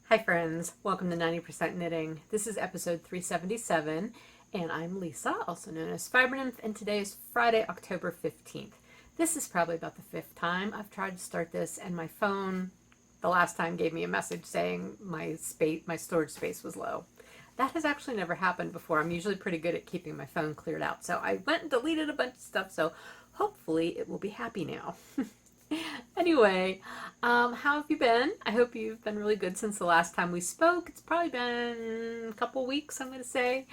Hi friends, welcome to 90% Knitting. This is episode 377 and I'm Lisa, also known as Fiber Nymph, and today is Friday, October 15th. This is probably about the fifth time I've tried to start this, and my phone the last time gave me a message saying my storage space was low. That has actually never happened before. I'm usually pretty good at keeping my phone cleared out, so I went and deleted a bunch of stuff, so hopefully it will be happy now. Anyway, how have you been? I hope you've been really good since the last time we spoke. It's probably been a couple weeks, I'm going to say.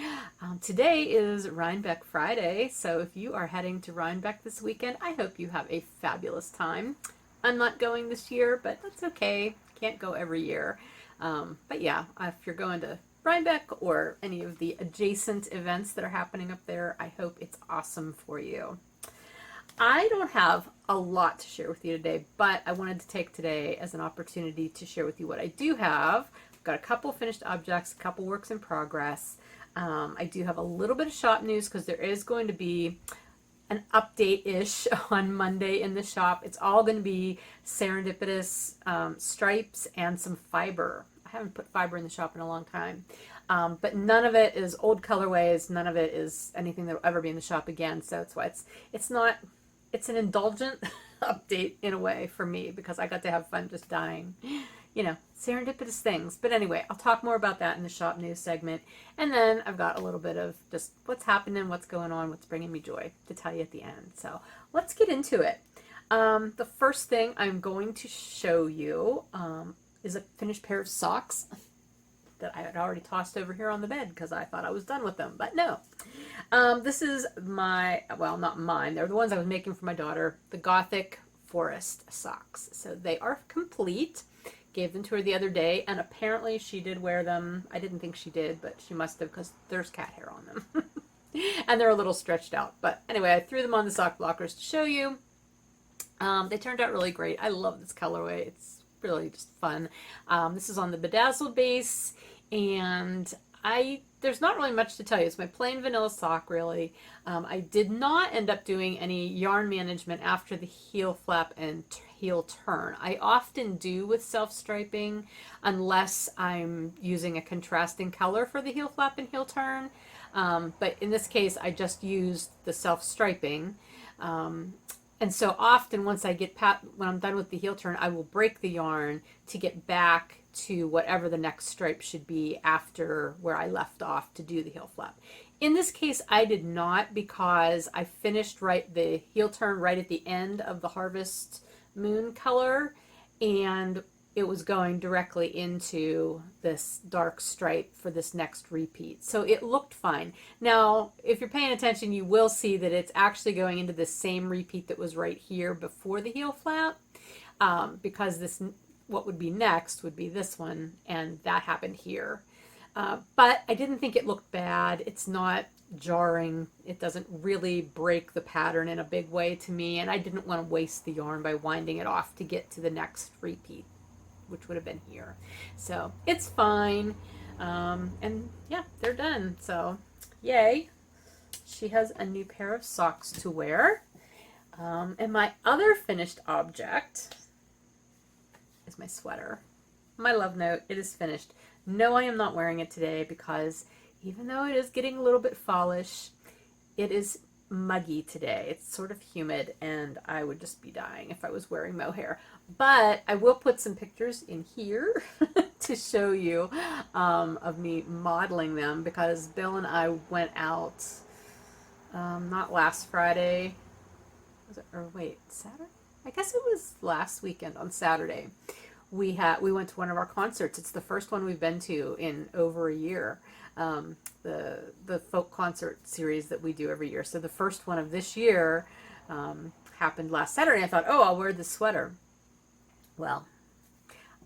Today is Rhinebeck Friday, so if you are heading to Rhinebeck this weekend, I hope you have a fabulous time. I'm not going this year, but that's okay. Can't go every year. But yeah, if you're going to Rhinebeck or any of the adjacent events that are happening up there, I hope it's awesome for you. I don't have a lot to share with you today, but I wanted to take today as an opportunity to share with you what I do have. I've got a couple finished objects, a couple works in progress. I do have a little bit of shop news because there is going to be an update-ish on Monday in the shop. It's all going to be serendipitous stripes and some fiber. I haven't put fiber in the shop in a long time. But none of it is old colorways. None of it is anything that will ever be in the shop again. So that's why it's an indulgent update in a way for me, because I got to have fun just dyeing, serendipitous things. But anyway, I'll talk more about that in the shop news segment. And then I've got a little bit of just what's happening, what's going on, what's bringing me joy to tell you at the end. So let's get into it. The first thing I'm going to show you is a finished pair of socks that I had already tossed over here on the bed because I thought I was done with them, but no. This is well, not mine, they're the ones I was making for my daughter, the Gothic Forest Socks. So they are complete. Gave them to her the other day, and apparently she did wear them. I didn't think she did, but she must have, because there's cat hair on them. And they're a little stretched out. But anyway, I threw them on the sock blockers to show you. They turned out really great. I love this colorway. It's really just fun. This is on the Bedazzled base, and there's not really much to tell you. It's my plain vanilla sock, really. I did not end up doing any yarn management after the heel flap and heel turn. I often do with self-striping unless I'm using a contrasting color for the heel flap and heel turn. But in this case, I just used the self-striping. And so often once when I'm done with the heel turn, I will break the yarn to get back to whatever the next stripe should be after where I left off to do the heel flap. In this case, I did not, because I finished the heel turn right at the end of the Harvest Moon color, and it was going directly into this dark stripe for this next repeat. So it looked fine. Now, if you're paying attention, you will see that it's actually going into the same repeat that was right here before the heel flap, because what would be next would be this one, and that happened here. But I didn't think it looked bad. It's not jarring. It doesn't really break the pattern in a big way to me, and I didn't want to waste the yarn by winding it off to get to the next repeat, which would have been here. So it's fine. And yeah, they're done. So yay. She has a new pair of socks to wear. And my other finished object is my sweater. My love note, it is finished. No, I am not wearing it today because even though it is getting a little bit fallish, it is muggy today. It's sort of humid, and I would just be dying if I was wearing mohair. But I will put some pictures in here to show you of me modeling them, because Bill and I went out not last Friday, Saturday? I guess it was last weekend on Saturday. We went to one of our concerts. It's the first one we've been to in over a year. The folk concert series that we do every year. So the first one of this year happened last Saturday. I thought, oh, I'll wear this sweater. Well,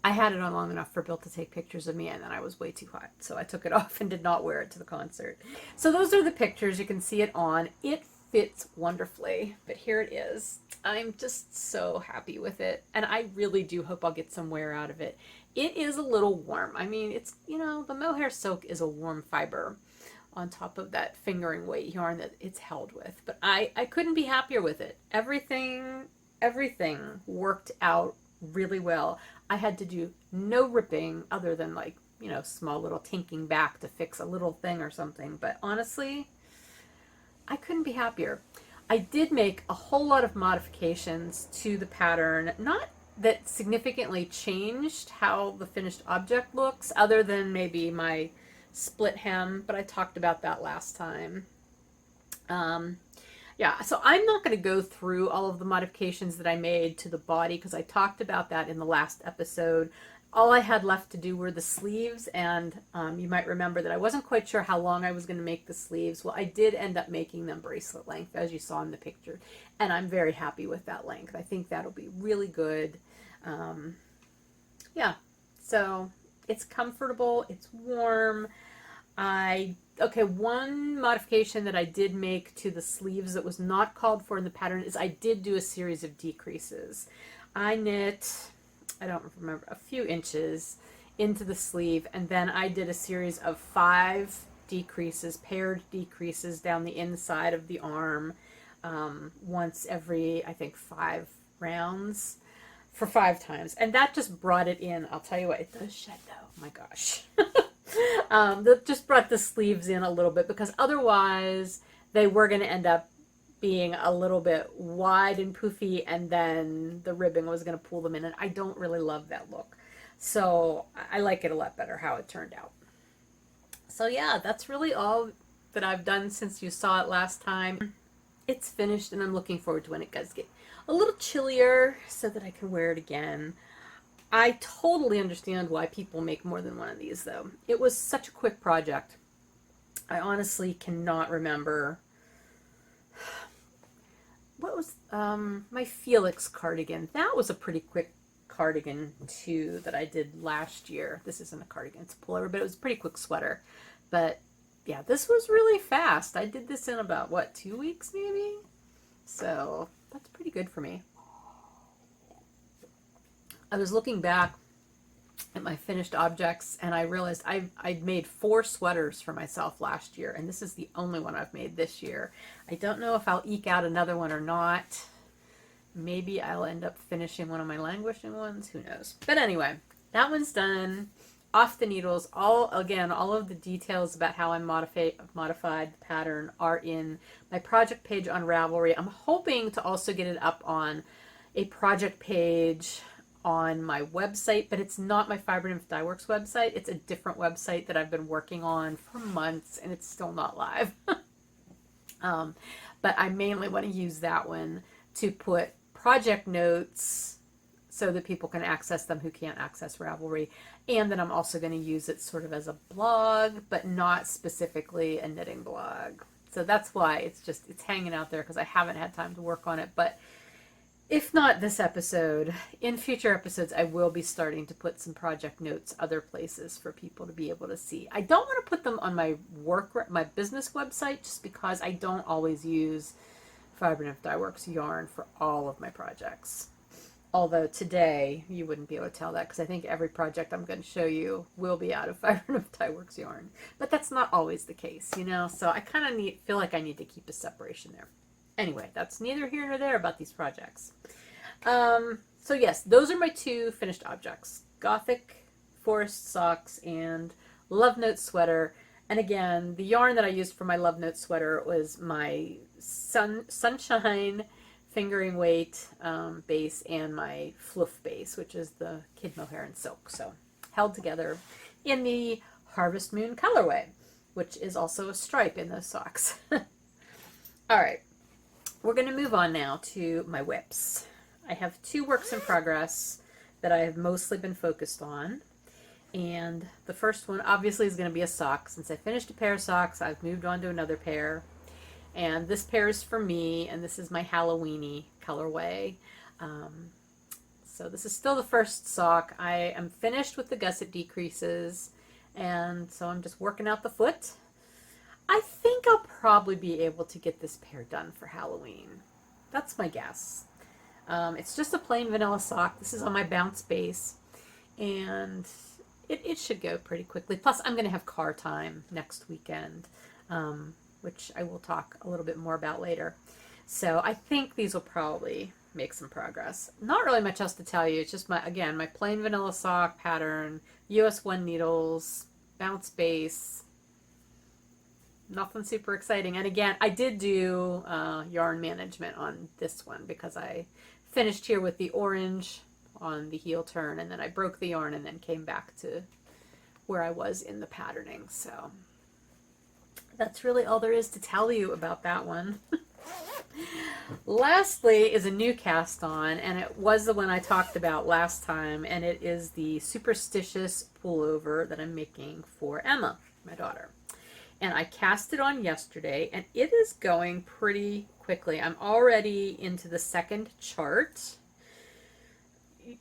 I had it on long enough for Bill to take pictures of me, and then I was way too hot, so I took it off and did not wear it to the concert. So those are the pictures. You can see it on. It fits wonderfully, but here it is. I'm just so happy with it, and I really do hope I'll get some wear out of it. It is a little warm. I mean, it's, the mohair silk is a warm fiber on top of that fingering weight yarn that it's held with, but I couldn't be happier with it. Everything worked out really well. I had to do no ripping other than like, you know, small little tinking back to fix a little thing or something. But honestly, I couldn't be happier. I did make a whole lot of modifications to the pattern, not that significantly changed how the finished object looks, other than maybe my split hem, but I talked about that last time. Yeah, so I'm not going to go through all of the modifications that I made to the body because I talked about that in the last episode. All I had left to do were the sleeves, and you might remember that I wasn't quite sure how long I was going to make the sleeves. Well, I did end up making them bracelet length, as you saw in the picture, and I'm very happy with that length. I think that'll be really good. Yeah, so it's comfortable, it's warm. Okay, one modification that I did make to the sleeves that was not called for in the pattern is I did do a series of decreases. I knit, I don't remember, a few inches into the sleeve, and then I did a series of 5 decreases, paired decreases down the inside of the arm, once every, I think, 5 rounds for 5 times. And that just brought it in. I'll tell you what, it does shed though. Oh my gosh. That just brought the sleeves in a little bit, because otherwise they were going to end up being a little bit wide and poofy, and then the ribbing was going to pull them in, and I don't really love that look. So I like it a lot better how it turned out. So yeah, that's really all that I've done since you saw it last time. It's finished, and I'm looking forward to when it does get a little chillier so that I can wear it again. I totally understand why people make more than one of these, though. It was such a quick project. I honestly cannot remember. What was my Felix cardigan? That was a pretty quick cardigan, too, that I did last year. This isn't a cardigan, it's a pullover, but it was a pretty quick sweater. But, yeah, this was really fast. I did this in about, what, 2 weeks, maybe? So, that's pretty good for me. I was looking back at my finished objects, and I realized I'd made 4 sweaters for myself last year, and this is the only one I've made this year. I don't know if I'll eke out another one or not. Maybe I'll end up finishing one of my languishing ones. Who knows? But anyway, that one's done. Off the needles. All of the details about how I modified the pattern are in my project page on Ravelry. I'm hoping to also get it up on a project page on my website, but it's not my Fiber Nymph Dye Works website. It's a different website that I've been working on for months, and it's still not live. But I mainly want to use that one to put project notes so that people can access them who can't access Ravelry, and then I'm also going to use it sort of as a blog, but not specifically a knitting blog. So that's why it's hanging out there, because I haven't had time to work on it. But if not this episode, in future episodes, I will be starting to put some project notes other places for people to be able to see. I don't want to put them on my business website, just because I don't always use Fiber Nymph Dye Works yarn for all of my projects. Although today, you wouldn't be able to tell that, because I think every project I'm going to show you will be out of Fiber Nymph Dye Works yarn. But that's not always the case, you know? So I kind of feel like I need to keep a separation there. Anyway, that's neither here nor there about these projects. So yes, those are my 2 finished objects. Gothic Forest Socks and Love Note Sweater. And again, the yarn that I used for my Love Note Sweater was my Sunshine fingering weight base and my Floof base, which is the Kid Mohair and Silk. So held together in the Harvest Moon colorway, which is also a stripe in those socks. All right. We're going to move on now to my whips. I have 2 works in progress that I have mostly been focused on. And the first one obviously is going to be a sock. Since I finished a pair of socks, I've moved on to another pair. And this pair is for me, and this is my Halloweeny colorway. So this is still the first sock. I am finished with the gusset decreases, and so I'm just working out the foot. I think I'll probably be able to get this pair done for Halloween. That's my guess. It's just a plain vanilla sock. This is on my Bounce base, and it should go pretty quickly. Plus, I'm going to have car time next weekend, which I will talk a little bit more about later. So I think these will probably make some progress. Not really much else to tell you. It's just my plain vanilla sock pattern, US 1 needles, bounce base. Nothing super exciting. And again, I did do yarn management on this one because I finished here with the orange on the heel turn, and then I broke the yarn and then came back to where I was in the patterning. So that's really all there is to tell you about that one. Lastly is a new cast on, and it was the one I talked about last time, and it is the Superstitious Pullover that I'm making for Emma, my daughter. And I cast it on yesterday, and it is going pretty quickly. I'm already into the second chart.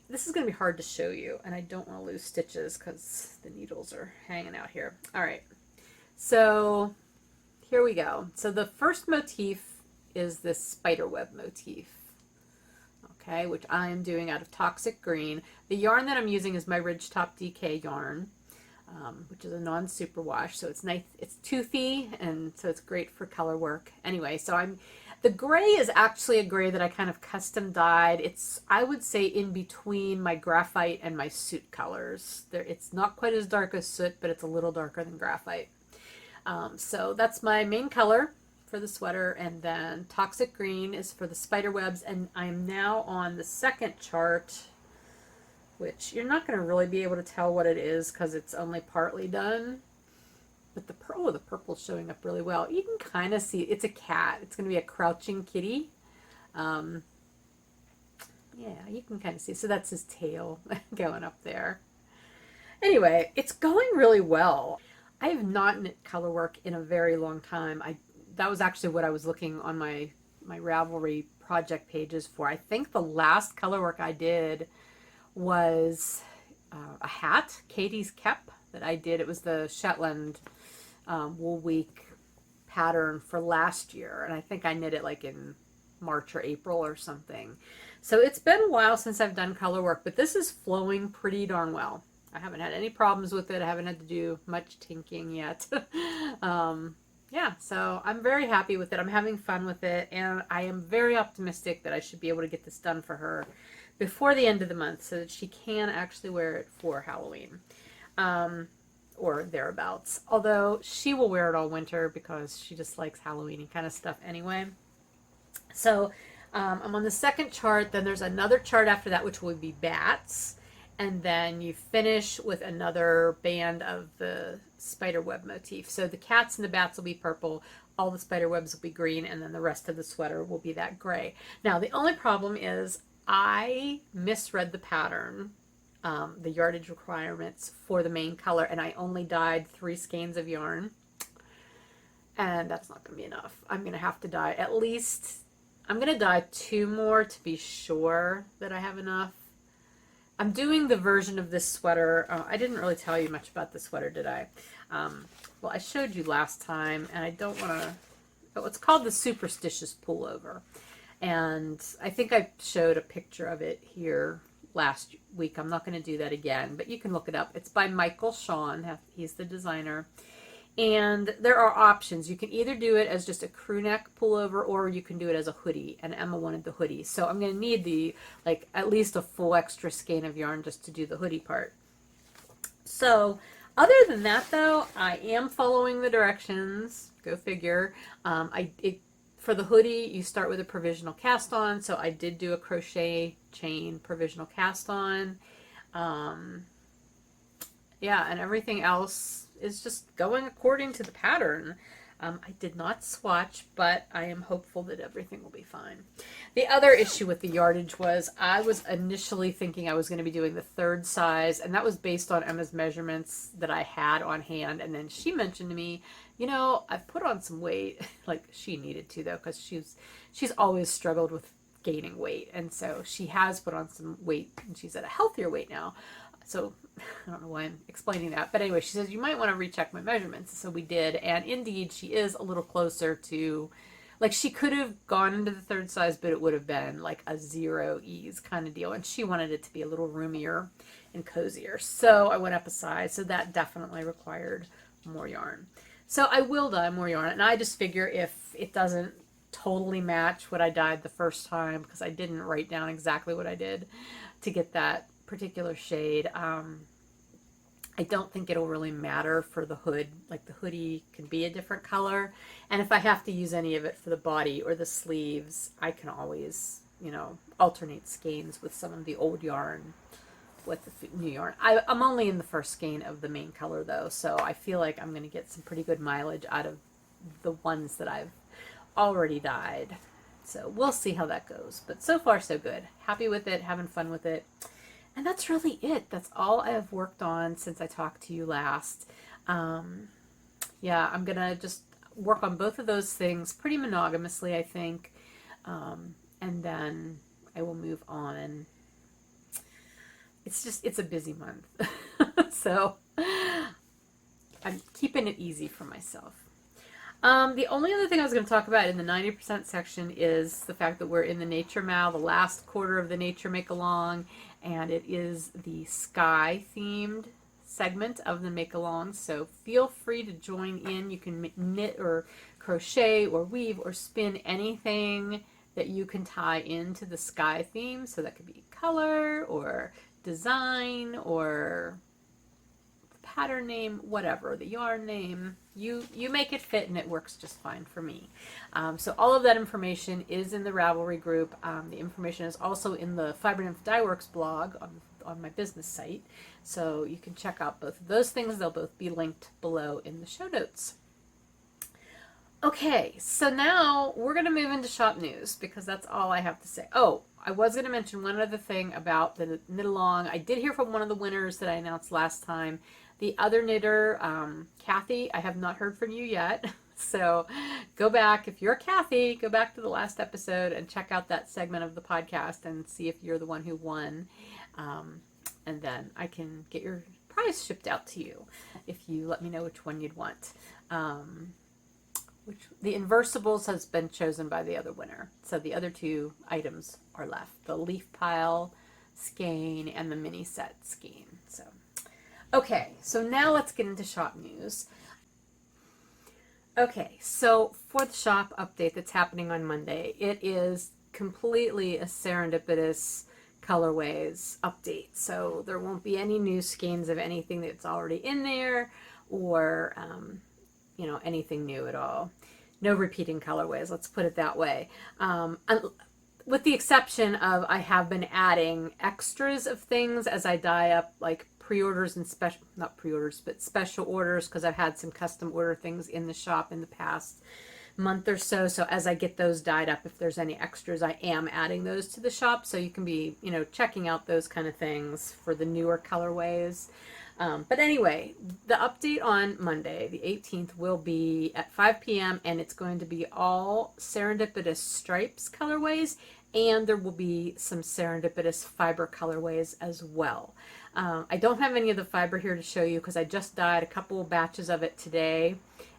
This is going to be hard to show you, and I don't want to lose stitches because the needles are hanging out here. All right, so here we go. So the first motif is this spiderweb motif, okay, which I am doing out of Toxic Green. The yarn that I'm using is my Ridgetop DK yarn, which is a non-superwash, so it's nice, it's toothy, and so it's great for color work. Anyway, so the gray is actually a gray that I kind of custom dyed. It's, I would say, in between my graphite and my soot colors. It's not quite as dark as soot, but it's a little darker than graphite. So that's my main color for the sweater, and then Toxic Green is for the spider webs, and I'm now on the second chart, which you're not going to really be able to tell what it is because it's only partly done. But the purple's showing up really well. You can kind of see it's a cat. It's going to be a crouching kitty. Yeah, you can kind of see. So that's his tail going up there. Anyway, it's going really well. I have not knit color work in a very long time. That was actually what I was looking on my Ravelry project pages for. I think the last color work I did was a hat, Katie's Cap, that I did. It was the Shetland Wool Week pattern for last year, and I think I knit it like in March or April or something. So it's been a while since I've done color work, but this is flowing pretty darn well. I haven't had any problems with it. I haven't had to do much tinking yet. Yeah, so I'm very happy with it. I'm having fun with it, and I am very optimistic that I should be able to get this done for her before the end of the month so that she can actually wear it for Halloween. Or thereabouts. Although she will wear it all winter because she just likes Halloween kind of stuff anyway. So I'm on the second chart. Then there's another chart after that, which will be bats. And then you finish with another band of the spider web motif. So the cats and the bats will be purple. All the spider webs will be green. And then the rest of the sweater will be that gray. Now, the only problem is I misread the pattern. The yardage requirements for the main color, and I only dyed 3 skeins of yarn, and that's not going to be enough. I'm going to have to dye at least, I'm going to dye 2 more to be sure that I have enough. I'm doing the version of this sweater. I didn't really tell you much about the sweater, did I? Well, I showed you last time, and I don't want to, oh, it's called the Superstitious Pullover, and I think I showed a picture of it here last week. I'm not going to do that again, but you can look it up. It's by Michael Shawn. He's the designer. And there are options. You can either do it as just a crew neck pullover, or you can do it as a hoodie, and Emma wanted the hoodie. So I'm going to need at least a full extra skein of yarn just to do the hoodie part. So other than that, though, I am following the directions. Go figure. For the hoodie, you start with a provisional cast on, so I did do a crochet chain provisional cast on. Yeah, and everything else is just going according to the pattern. I did not swatch, but I am hopeful that everything will be fine. The other issue with the yardage was I was initially thinking I was going to be doing the 3rd size, and that was based on Emma's measurements that I had on hand. And then she mentioned to me, you know, I've put on some weight. Like, she needed to, though, because she's always struggled with gaining weight. And so she has put on some weight, and she's at a healthier weight now. So I don't know why I'm explaining that. But anyway, she says, you might want to recheck my measurements. So we did. And indeed, she is a little closer to, like, she could have gone into the 3rd size, but it would have been like a 0 ease kind of deal. And she wanted it to be a little roomier and cozier. So I went up a size. So that definitely required more yarn. So I will dye more yarn. And I just figure if it doesn't totally match what I dyed the first time because I didn't write down exactly what I did to get that particular shade. I don't think it'll really matter for the hood. Like the hoodie can be a different color. And if I have to use any of it for the body or the sleeves, I can always, you know, alternate skeins with some of the old yarn with the new yarn. I'm only in the first skein of the main color though, so I feel like I'm going to get some pretty good mileage out of the ones that I've already dyed. So we'll see how that goes. But so far so good. Happy with it, having fun with it. And that's really it. That's all I have worked on since I talked to you last. Yeah, I'm going to just work on both of those things pretty monogamously, I think. And then I will move on. It's a busy month. So I'm keeping it easy for myself. The only other thing I was going to talk about in the 90% section is the fact that we're in the Nature Mal, the last quarter of the Nature Make-Along, and it is the sky themed segment of the Make-Along, so feel free to join in. You can knit or crochet or weave or spin anything that you can tie into the sky theme, so that could be color or design or pattern name, whatever, the yarn name. You make it fit and it works just fine for me. So all of that information is in the Ravelry group. The information is also in the Fiber Nymph Dye Works blog on my business site. So you can check out both of those things. They'll both be linked below in the show notes. Okay, so now we're going to move into shop news because that's all I have to say. Oh, I was going to mention one other thing about the knit along. I did hear from one of the winners that I announced last time. The other knitter, Kathy, I have not heard from you yet. So go back, if you're Kathy, go back to the last episode and check out that segment of the podcast and see if you're the one who won. And then I can get your prize shipped out to you if you let me know which one you'd want. The Inversibles has been chosen by the other winner. So the other two items are left. The leaf pile skein and the mini set skein. So, okay, so now let's get into shop news. Okay, so for the shop update that's happening on Monday, it is completely a serendipitous colorways update. So there won't be any new skeins of anything that's already in there or, you know, anything new at all. No repeating colorways, let's put it that way. With the exception of I have been adding extras of things as I dye up, like pre-orders and special, not pre-orders, but special orders, because I've had some custom order things in the shop in the past month or so. So as I get those dyed up, if there's any extras, I am adding those to the shop. So you can be, you know, checking out those kind of things for the newer colorways. But anyway, the update on Monday, the 18th, will be at 5 p.m. and it's going to be all Serendipitous Stripes colorways, and there will be some Serendipitous fiber colorways as well. I don't have any of the fiber here to show you because I just dyed a couple batches of it today,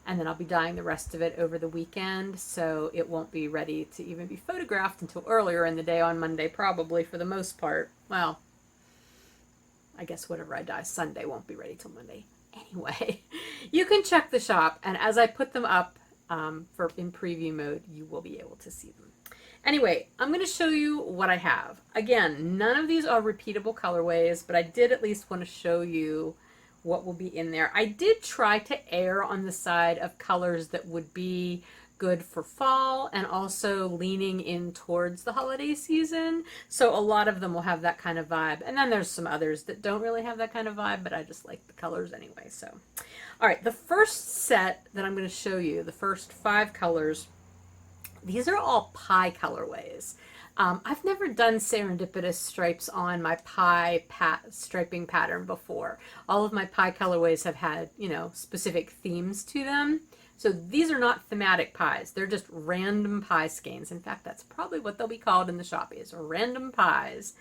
and then I'll be dyeing the rest of it over the weekend, so it won't be ready to even be photographed until earlier in the day on Monday, probably, for the most part. Well, I guess whatever I dye Sunday won't be ready till Monday. Anyway, you can check the shop, and as I put them up in preview mode, you will be able to see them. Anyway, I'm going to show you what I have. Again, none of these are repeatable colorways, but I did at least want to show you what will be in there. I did try to err on the side of colors that would be good for fall and also leaning in towards the holiday season. So a lot of them will have that kind of vibe. And then there's some others that don't really have that kind of vibe, but I just like the colors anyway. So, all right, the first set that I'm going to show you, the first 5 colors, these are all pie colorways. I've never done serendipitous stripes on my pie striping pattern before. All of my pie colorways have had, you know, specific themes to them. So these are not thematic pies. They're just random pie skeins. In fact, that's probably what they'll be called in the shop, is random pies.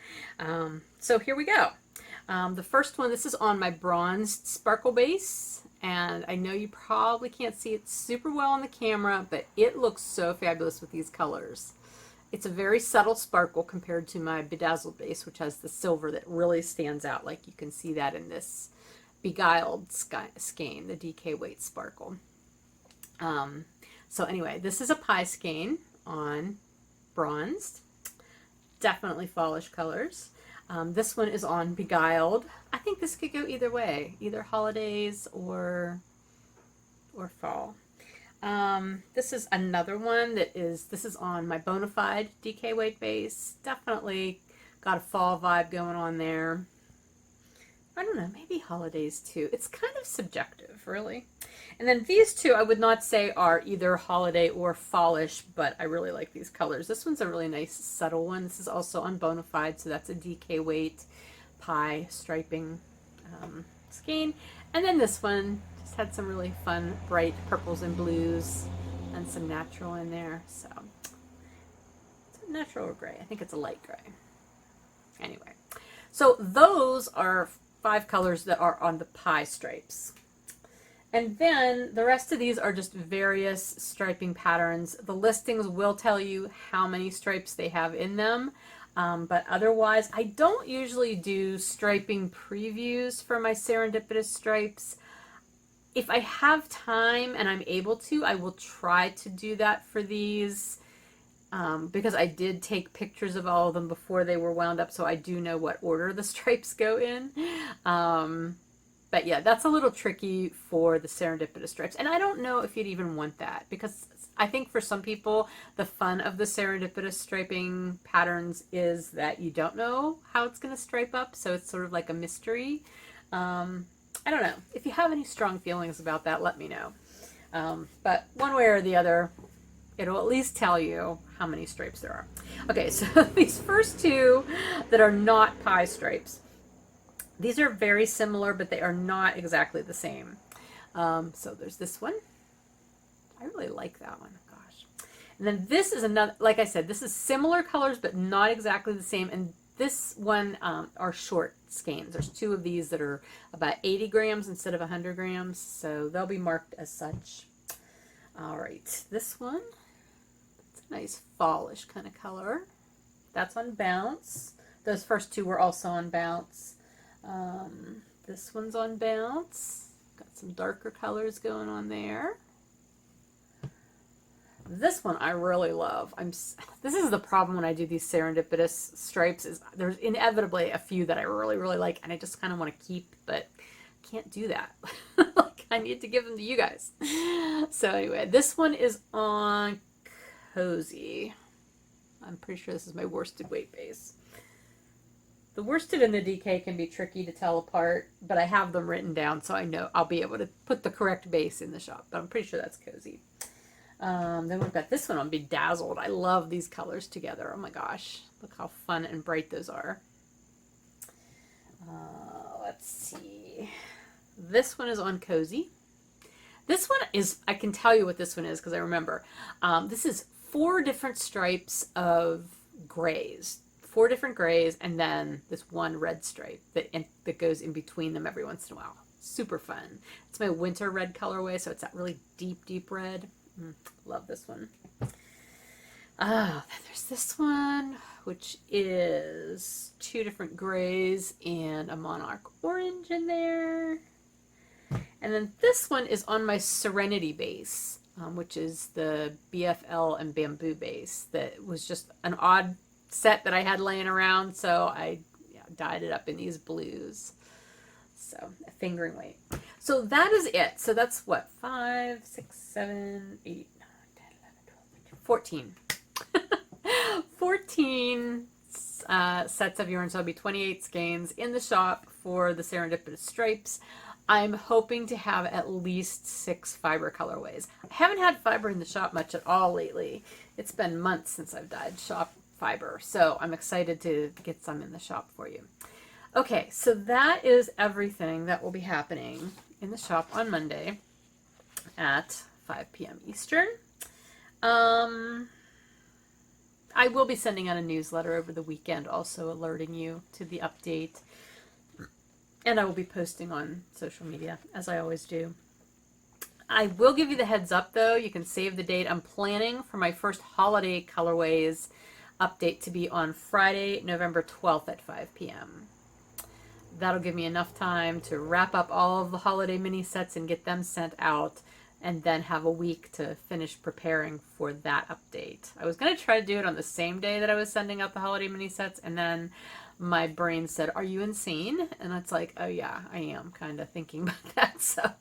So here we go. The first one, this is on my bronzed sparkle base. And I know you probably can't see it super well on the camera, but it looks so fabulous with these colors. It's a very subtle sparkle compared to my bedazzled base, which has the silver that really stands out. Like you can see that in this beguiled skein, the DK weight sparkle. So anyway, this is a pie skein on Bronzed. Definitely fallish colors. This one is on Beguiled. I think this could go either way, either holidays or fall. This is another one this is on my Bonafide DK weight base. Definitely got a fall vibe going on there. I don't know, maybe holidays too. It's kind of subjective, really. And then these two I would not say are either holiday or fallish, but I really like these colors. This one's a really nice subtle one. This is also on Bonafide, so that's a DK weight pie striping skein. And then this one just had some really fun bright purples and blues and some natural in there. So it's a natural or gray. I think it's a light gray. Anyway, so those are 5 colors that are on the pie stripes. And then the rest of these are just various striping patterns. The listings will tell you how many stripes they have in them. But otherwise, I don't usually do striping previews for my serendipitous stripes. If I have time and I'm able to, I will try to do that for these. Because I did take pictures of all of them before they were wound up, so I do know what order the stripes go in. But yeah, that's a little tricky for the serendipitous stripes. And I don't know if you'd even want that, because I think for some people, the fun of the serendipitous striping patterns is that you don't know how it's going to stripe up, so it's sort of like a mystery. I don't know. If you have any strong feelings about that, let me know. But one way or the other, it'll at least tell you how many stripes there are. Okay, so these first two that are not pie stripes, these are very similar, but they are not exactly the same. So there's this one. I really like that one. Gosh. And then this is another, like I said, this is similar colors, but not exactly the same. And this one are short skeins. There's 2 of these that are about 80 grams instead of 100 grams. So they'll be marked as such. All right, this one. Nice fallish kind of color. That's on Bounce. Those first 2 were also on Bounce. This one's on Bounce. Got some darker colors going on there. This one I really love. This is the problem when I do these serendipitous stripes, is there's inevitably a few that I really, really like, and I just kind of want to keep, but can't do that. Like, I need to give them to you guys. So anyway, this one is on Cozy. I'm pretty sure this is my worsted weight base. The worsted and the DK can be tricky to tell apart, but I have them written down, so I know I'll be able to put the correct base in the shop, but I'm pretty sure that's Cozy. Then we've got this one on Bedazzled. I love these colors together. Oh my gosh, look how fun and bright those are. Let's see. This one is on Cozy. This one is, I can tell you what this one is because I remember. This is 4 different stripes of grays. 4 different grays, and then this one red stripe that goes in between them every once in a while. Super fun. It's my winter red colorway, so it's that really deep, deep red. Love this one. Then there's this one, which is 2 different grays and a monarch orange in there. And then this one is on my Serenity base, which is the BFL and bamboo base. That was just an odd set that I had laying around, so I dyed it up in these blues. So a fingering weight. So that is it. So that's what, 5, 6, 7, 8, 9, 10, 11, 12, 14. 14 sets of yarn, so it'll be 28 skeins in the shop for the serendipitous stripes. I'm hoping to have at least 6 fiber colorways. I haven't had fiber in the shop much at all lately. It's been months since I've dyed shop fiber, so I'm excited to get some in the shop for you. Okay, so that is everything that will be happening in the shop on Monday at 5 p.m. Eastern. I will be sending out a newsletter over the weekend, also alerting you to the update. And I will be posting on social media, as I always do. I will give you the heads up, though. You can save the date. I'm planning for my first holiday colorways update to be on Friday, November 12th at 5 p.m. That'll give me enough time to wrap up all of the holiday mini sets and get them sent out and then have a week to finish preparing for that update. I was going to try to do it on the same day that I was sending out the holiday mini sets, and then my brain said, "Are you insane?" And it's like, oh yeah, I am kind of thinking about that. So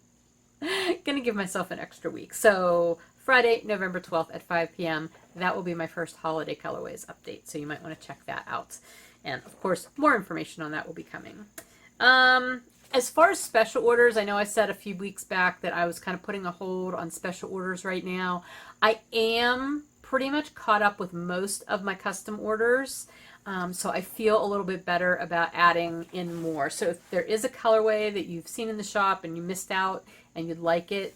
gonna give myself an extra week. So Friday, November 12th at 5 p.m. that will be my first holiday colorways update. So you might want to check that out. And of course, more information on that will be coming. As far as special orders, I know I said a few weeks back that I was kind of putting a hold on special orders right now. I am pretty much caught up with most of my custom orders. So I feel a little bit better about adding in more. So if there is a colorway that you've seen in the shop and you missed out and you'd like it,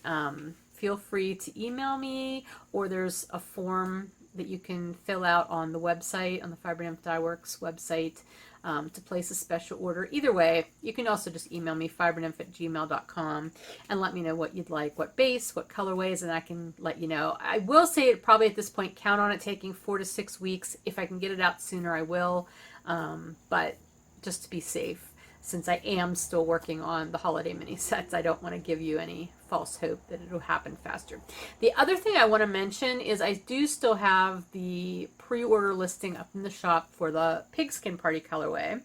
feel free to email me, or there's a form that you can fill out on the website, on the Fiber Nymph Dye Works website, to place a special order. Either way, you can also just email me, fibernymph@gmail.com, and let me know what you'd like, what base, what colorways, and I can let you know. I will say it probably at this point, count on it taking 4 to 6 weeks. If I can get it out sooner, I will, but just to be safe, since I am still working on the holiday mini sets, I don't want to give you any false hope that it'll happen faster. The other thing I want to mention is I do still have the pre-order listing up in the shop for the Pigskin Party colorway,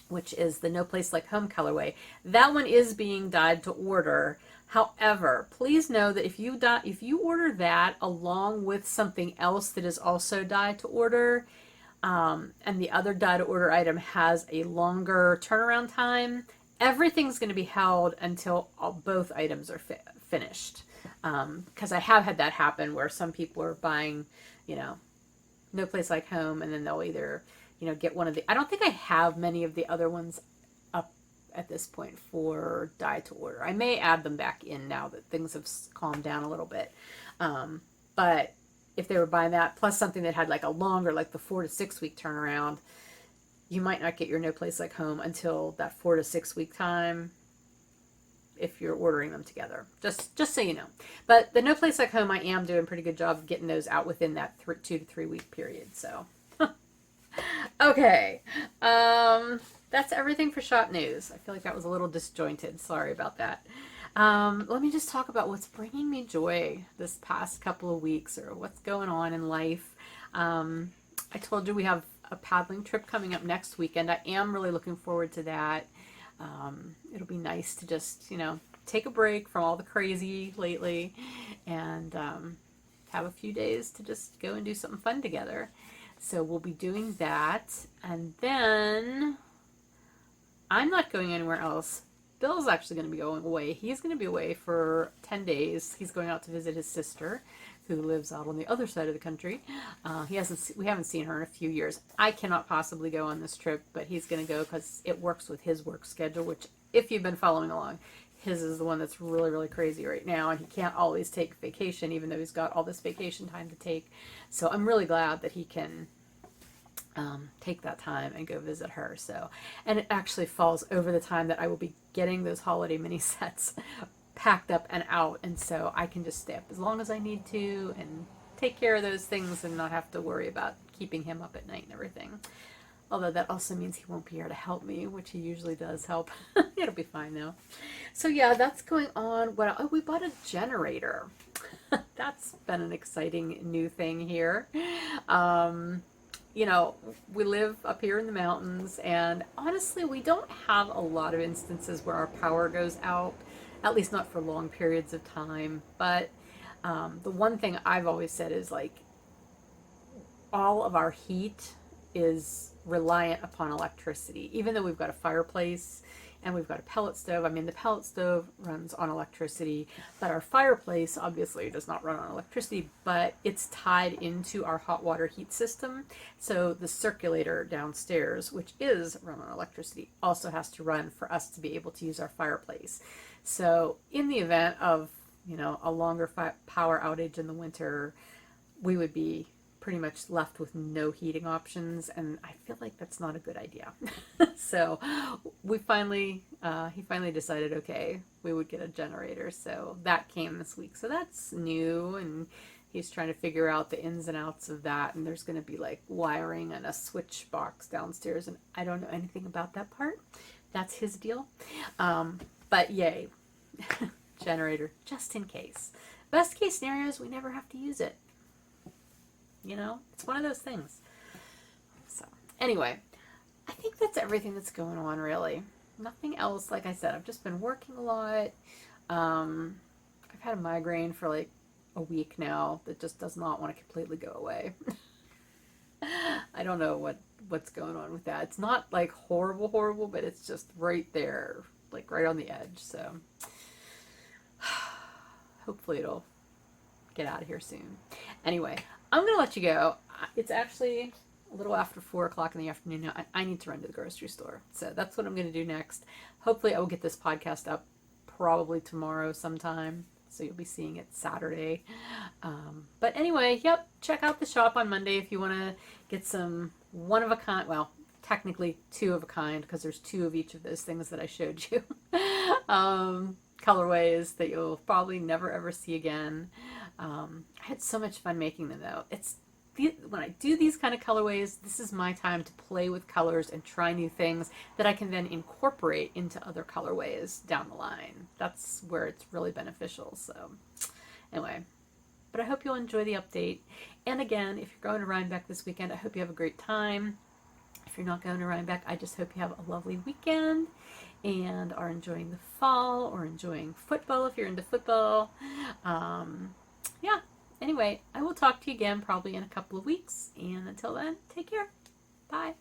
which is the No Place Like Home colorway. That one is being dyed to order. However, please know that if you order that along with something else that is also dyed to order, and the other dye to order item has a longer turnaround time, everything's going to be held until both items are finished. Because I have had that happen where some people are buying, No Place Like Home, and then they'll either, get one of the, I don't think I have many of the other ones up at this point for dye to order. I may add them back in now that things have calmed down a little bit. But if they were buying that plus something that had like a longer, like the 4 to 6 week turnaround, you might not get your No Place Like Home until that 4 to 6 week time if you're ordering them together. Just so you know. But the No Place Like Home, I am doing a pretty good job of getting those out within that 2 to 3 week period. So, okay. That's everything for shop news. I feel like that was a little disjointed. Sorry about that. Let me just talk about what's bringing me joy this past couple of weeks, or what's going on in life. I told you we have a paddling trip coming up next weekend. I am really looking forward to that. It'll be nice to just, take a break from all the crazy lately and have a few days to just go and do something fun together. So we'll be doing that. And then I'm not going anywhere else. Bill's actually going to be going away. He's going to be away for 10 days. He's going out to visit his sister, who lives out on the other side of the country. We haven't seen her in a few years. I cannot possibly go on this trip, but he's going to go because it works with his work schedule, which, if you've been following along, his is the one that's really, really crazy right now, and he can't always take vacation, even though he's got all this vacation time to take. So I'm really glad that he can take that time and go visit her. So, and it actually falls over the time that I will be getting those holiday mini sets packed up and out, and so I can just stay up as long as I need to and take care of those things and not have to worry about keeping him up at night and everything. Although that also means he won't be here to help me, which he usually does help. It'll be fine though. So yeah, that's going on. Oh, we bought a generator. That's been an exciting new thing here. We live up here in the mountains, and honestly, we don't have a lot of instances where our power goes out, at least not for long periods of time. But the one thing I've always said is, like, all of our heat is reliant upon electricity. Even though we've got a fireplace and we've got a pellet stove. I mean, the pellet stove runs on electricity, but our fireplace obviously does not run on electricity, but it's tied into our hot water heat system. So the circulator downstairs, which is run on electricity, also has to run for us to be able to use our fireplace. So in the event of, a longer power outage in the winter, we would be pretty much left with no heating options, and I feel like that's not a good idea. So he finally decided, okay, we would get a generator. So that came this week. So that's new, and he's trying to figure out the ins and outs of that, and there's going to be like wiring and a switch box downstairs, and I don't know anything about that part. That's his deal. But yay. generator just in case. Best case scenario is we never have to use it. You know, it's one of those things. So anyway, I think that's everything that's going on really. Nothing else. Like I said, I've just been working a lot. I've had a migraine for like a week now that just does not want to completely go away. I don't know what's going on with that. It's not like horrible, but it's just right there, like right on the edge. So hopefully it'll get out of here soon. Anyway, I'm gonna let you go. It's actually a little after 4 o'clock in the afternoon now. I need to run to the grocery store. So that's what I'm gonna do next. Hopefully I will get this podcast up probably tomorrow sometime. So you'll be seeing it Saturday. But anyway, yep, check out the shop on Monday if you want to get some one-of-a-kind, well, technically two-of-a-kind, because there's 2 of each of those things that I showed you. Colorways that you'll probably never ever see again. I had so much fun making them though. When I do these kind of colorways, this is my time to play with colors and try new things that I can then incorporate into other colorways down the line. That's where it's really beneficial. So anyway, but I hope you'll enjoy the update. And again, if you're going to Rhinebeck this weekend, I hope you have a great time. If you're not going to Rhinebeck, I just hope you have a lovely weekend and are enjoying the fall or enjoying football if you're into football. Yeah. Anyway, I will talk to you again probably in a couple of weeks. And until then, take care. Bye.